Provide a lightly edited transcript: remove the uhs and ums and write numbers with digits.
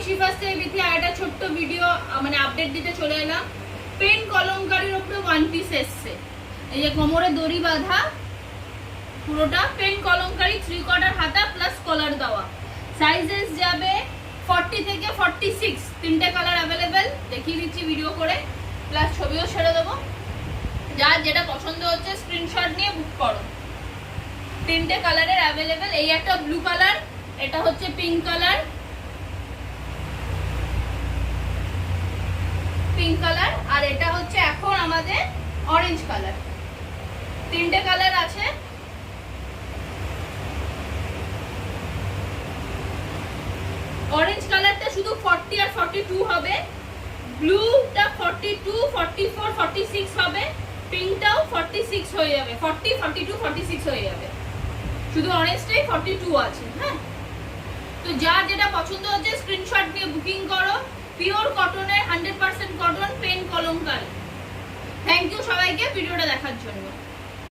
শিফাস থেকে বিথি একটা ছোট্ট ভিডিও মানে আপডেট দিতে চলে এলাম। পেন কলমকারীর উপরে ওয়ান পিস এসছে, এই যে কোমরে দড়ি বাঁধা পুরোটা পেন কলমকারী, 3/4 হাতা প্লাস কলার দেওয়া। সাইজেস যাবে 40 থেকে 46, তিনটে কালার অ্যাভেলেবেল, দেখিয়ে দিচ্ছি ভিডিও করে, প্লাস ছবিও ছেড়ে দেবো। যার যেটা পছন্দ হচ্ছে স্ক্রিনশট নিয়ে বুক করো। তিনটে কালারের অ্যাভেলেবেল, এই একটা ব্লু কালার, এটা হচ্ছে পিঙ্ক কালার, আর এটা হচ্ছে এখন আমাদের অরেঞ্জ কালার। তিনটে কালার আছে। অরেঞ্জ কালারটা শুধু 40 আর 42 হবে, ব্লুটা 42, 44, 46 হবে, পিঙ্কটাও 46 হয়ে যাবে, 40, 42, 46 হয়ে যাবে। শুধু অরেঞ্জটাই 42 আছে। হ্যাঁ, তো যার যেটা পছন্দ হচ্ছে স্ক্রিনশট নিয়ে বুকিং করো। পিওর কটনের 100% cotton pen Kalamkari. Thank you সবাইকে ভিডিওটা দেখার জন্য।